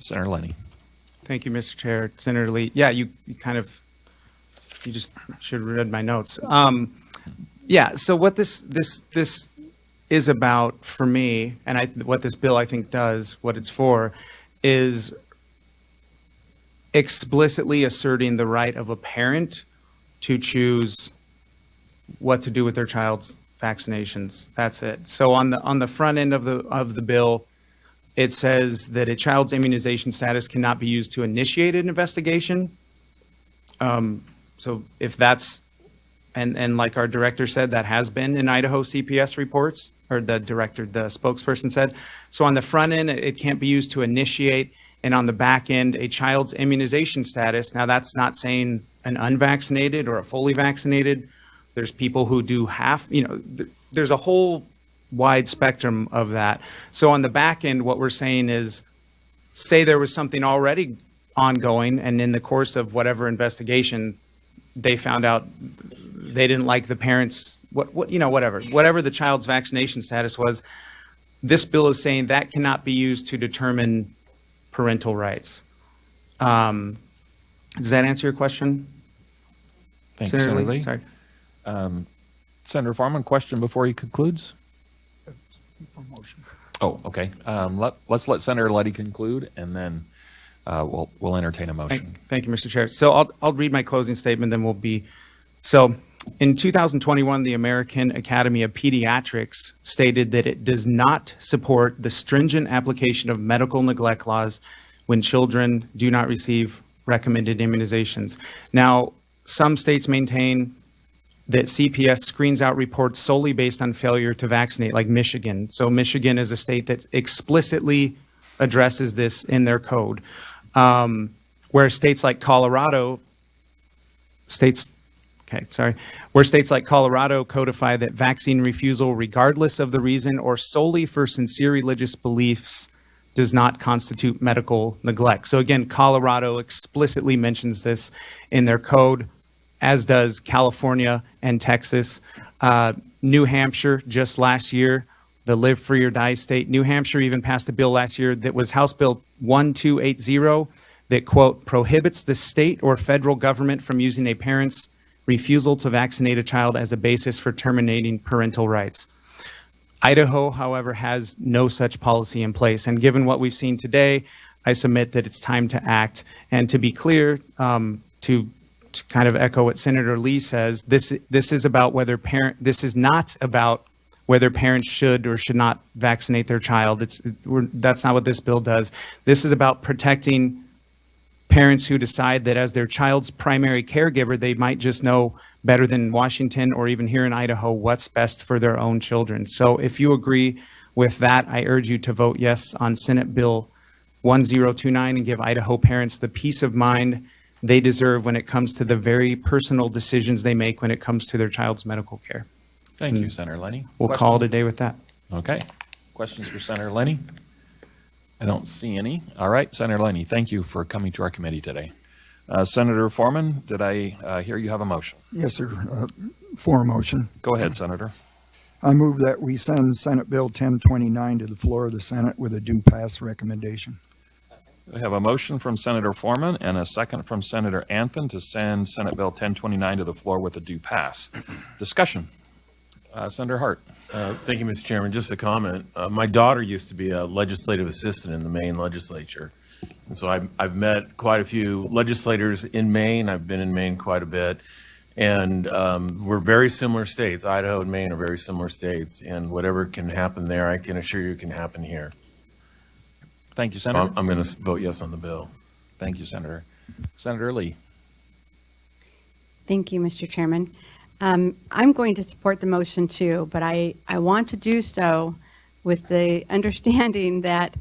Senator Lenney. Thank you, Mr. Chair. Senator Lee. Yeah, you just should have read my notes. Yeah, so what this is about for me, and what this bill I think does, what it's for, is explicitly asserting the right of a parent to choose what to do with their child's vaccinations. That's it. So on the front end of the bill, it says that a child's immunization status cannot be used to initiate an investigation. So if that's, and like our director said, that has been in Idaho CPS reports, or the spokesperson said. So on the front end, it can't be used to initiate, and on the back end, a child's immunization status. Now that's not saying an unvaccinated or a fully vaccinated. There's people who do half, there's a whole wide spectrum of that. So on the back end, what we're saying is, say there was something already ongoing, and in the course of whatever investigation, they found out they didn't like the parents, whatever the child's vaccination status was. This bill is saying that cannot be used to determine parental rights. Does that answer your question? Thank you, Senator Lee. Sorry. Senator Foreman, question before he concludes? For motion. Oh, okay. Let's let Senator Lenney conclude, and then we'll entertain a motion. Thank you, Mr. Chair. So I'll read my closing statement, then we'll be. So in 2021, the American Academy of Pediatrics stated that it does not support the stringent application of medical neglect laws when children do not receive recommended immunizations. Now, some states maintain that CPS screens out reports solely based on failure to vaccinate, like Michigan. So Michigan is a state that explicitly addresses this in their code. Where states like Colorado codify that vaccine refusal, regardless of the reason or solely for sincere religious beliefs, does not constitute medical neglect. So again, Colorado explicitly mentions this in their code, as does California and Texas. New Hampshire, just last year, the Live Free or Die state, New Hampshire even passed a bill last year that was House Bill 1280 that, quote, prohibits the state or federal government from using a parent's refusal to vaccinate a child as a basis for terminating parental rights. Idaho, however, has no such policy in place. And given what we've seen today, I submit that it's time to act. And to be clear, to kind of echo what Senator Lee says, this is about whether this is not about whether parents should or should not vaccinate their child. That's not what this bill does. This is about protecting parents who decide that as their child's primary caregiver, they might just know better than Washington or even here in Idaho what's best for their own children. So if you agree with that, I urge you to vote yes on Senate Bill 1029 and give Idaho parents the peace of mind they deserve when it comes to the very personal decisions they make when it comes to their child's medical care. Thank you, Senator Lenney. We'll call it a day with that. Okay. Questions for Senator Lenney? I don't see any. All right, Senator Lenney, thank you for coming to our committee today. Senator Foreman, did I hear you have a motion? Yes, sir. For a motion. Go ahead, Senator. I move that we send Senate Bill 1029 to the floor of the Senate with a due pass recommendation. We have a motion from Senator Foreman and a second from Senator Anthem to send Senate Bill 1029 to the floor with a due pass. Discussion. Senator Hart. Thank you, Mr. Chairman. Just a comment. My daughter used to be a legislative assistant in the Maine legislature. And so I've met quite a few legislators in Maine. I've been in Maine quite a bit. And we're very similar states. Idaho and Maine are very similar states. And whatever can happen there, I can assure you can happen here. Thank you, Senator. I'm going to vote yes on the bill. Thank you, Senator. Senator Lee. Thank you, Mr. Chairman. I'm going to support the motion too, but I want to do so with the understanding that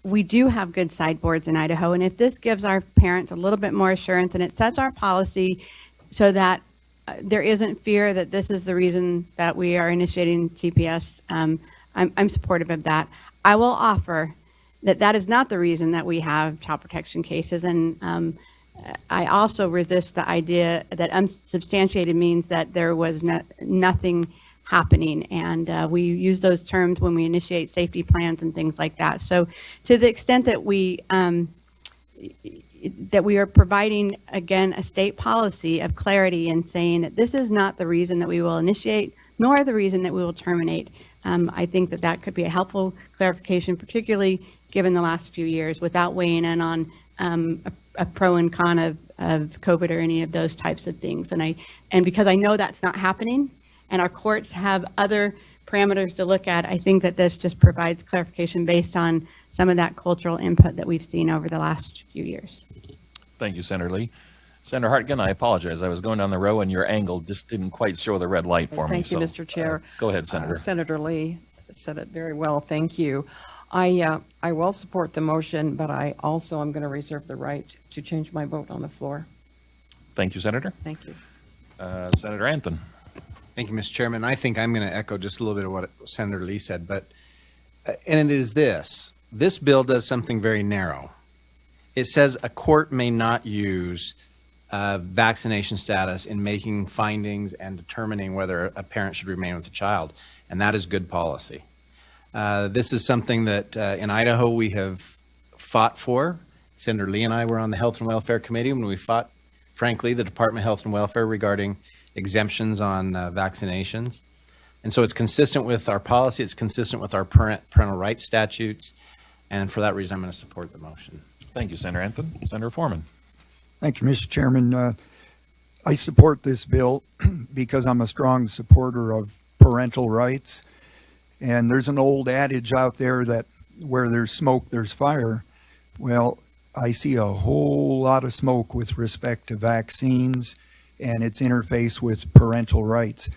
we do have good sideboards in Idaho, and if this gives our parents a little bit more assurance and it sets our policy so that there isn't fear that this is the reason that we are initiating CPS, I'm supportive of that. I will offer that is not the reason that we have child protection cases, and I also resist the idea that unsubstantiated means that there was nothing happening. And we use those terms when we initiate safety plans and things like that. So to the extent that we are providing, again, a state policy of clarity and saying that this is not the reason that we will initiate, nor the reason that we will terminate. I think that that could be a helpful clarification, particularly given the last few years, without weighing in on a pro and con of COVID or any of those types of things. And because I know that's not happening, and our courts have other parameters to look at, I think that this just provides clarification based on some of that cultural input that we've seen over the last few years. Thank you, Senator Lee. Senator Hartigan, I apologize. I was going down the row and your angle just didn't quite show the red light for me. Thank you, so, Mr. Chair. Go ahead, Senator. Senator Lee said it very well. Thank you. I will support the motion, but I also am going to reserve the right to change my vote on the floor. Thank you, Senator. Thank you. Senator Anthony. Thank you, Mr. Chairman. I think I'm going to echo just a little bit of what Senator Lee said, but, and it is this bill does something very narrow. It says a court may not use vaccination status in making findings and determining whether a parent should remain with the child, and that is good policy. This is something that in Idaho we have fought for. Senator Lee and I were on the Health and Welfare Committee when we fought, frankly, the Department of Health and Welfare regarding exemptions on vaccinations. And so it's consistent with our policy, it's consistent with our parental rights statutes, and for that reason I'm going to support the motion. Thank you, Senator Anthony. Senator Foreman. Thank you, Mr. Chairman. I support this bill because I'm a strong supporter of parental rights. And there's an old adage out there that where there's smoke, there's fire. Well, I see a whole lot of smoke with respect to vaccines and its interface with parental rights.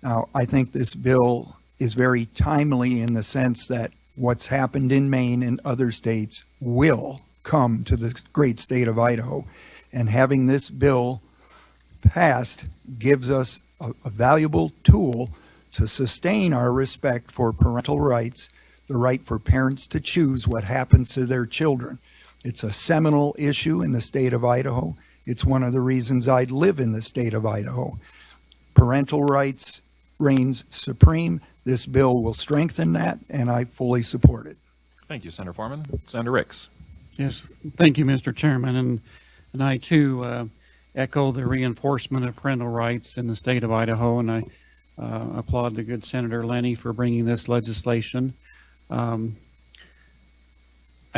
Now, I think this bill is very timely in the sense that what's happened in Maine and other states will come to the great state of Idaho. And having this bill passed gives us a valuable tool to sustain our respect for parental rights, the right for parents to choose what happens to their children. It's a seminal issue in the state of Idaho. It's one of the reasons I live in the state of Idaho. Parental rights reigns supreme. This bill will strengthen that, and I fully support it. Thank you, Senator Foreman. Senator Ricks. Yes, thank you, Mr. Chairman. And I, too, echo the reinforcement of parental rights in the state of Idaho, and I applaud the good Senator Lenney for bringing this legislation. I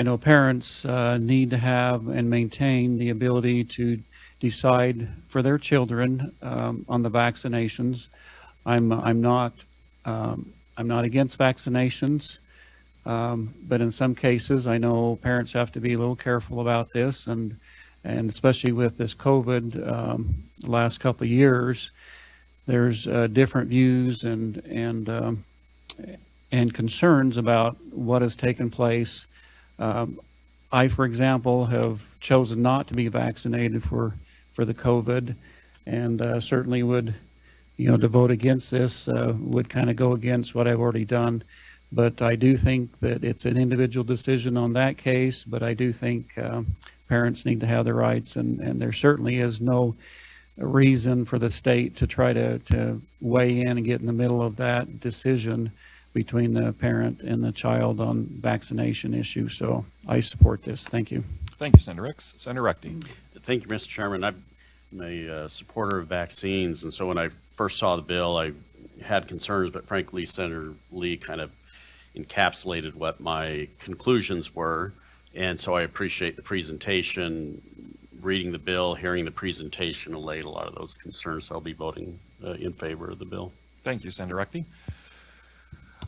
know parents need to have and maintain the ability to decide for their children on the vaccinations. I'm not against vaccinations, but in some cases, I know parents have to be a little careful about this, and especially with this COVID last couple of years, there's different views and concerns about what has taken place. I, for example, have chosen not to be vaccinated for the COVID, and certainly would, to vote against this would kind of go against what I've already done. But I do think that it's an individual decision on that case, but I do think parents need to have their rights, and there certainly is no reason for the state to try to weigh in and get in the middle of that decision between the parent and the child on vaccination issue. So I support this. Thank you. Thank you, Senator Ricks. Senator Ruckty. Thank you, Mr. Chairman. I'm a supporter of vaccines, and so when I first saw the bill, I had concerns, but frankly, Senator Lee kind of encapsulated what my conclusions were, and so I appreciate the presentation. Reading the bill, hearing the presentation allayed a lot of those concerns, so I'll be voting in favor of the bill. Thank you, Senator Ruckty.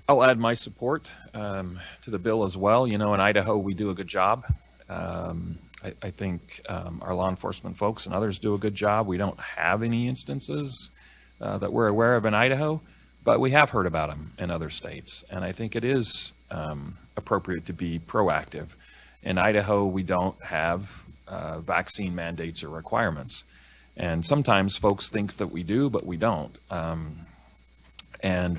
I'll add my support to the bill as well. In Idaho, we do a good job. I think our law enforcement folks and others do a good job. We don't have any instances that we're aware of in Idaho, but we have heard about them in other states. And I think it is appropriate to be proactive. In Idaho, we don't have vaccine mandates or requirements. And sometimes folks think that we do, but we don't. And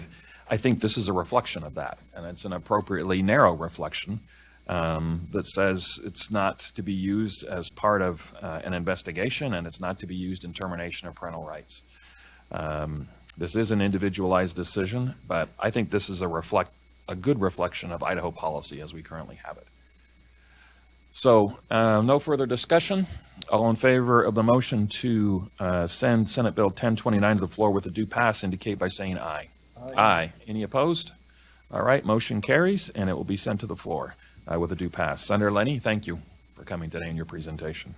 I think this is a reflection of that. And it's an appropriately narrow reflection that says it's not to be used as part of an investigation, and it's not to be used in termination of parental rights. This is an individualized decision, but I think this is a good reflection of Idaho policy as we currently have it. So, no further discussion. All in favor of the motion to send Senate Bill 1029 to the floor with a due pass indicate by saying aye. Aye. Any opposed? All right, motion carries, and it will be sent to the floor with a due pass. Senator Lenney, thank you for coming today in your presentation.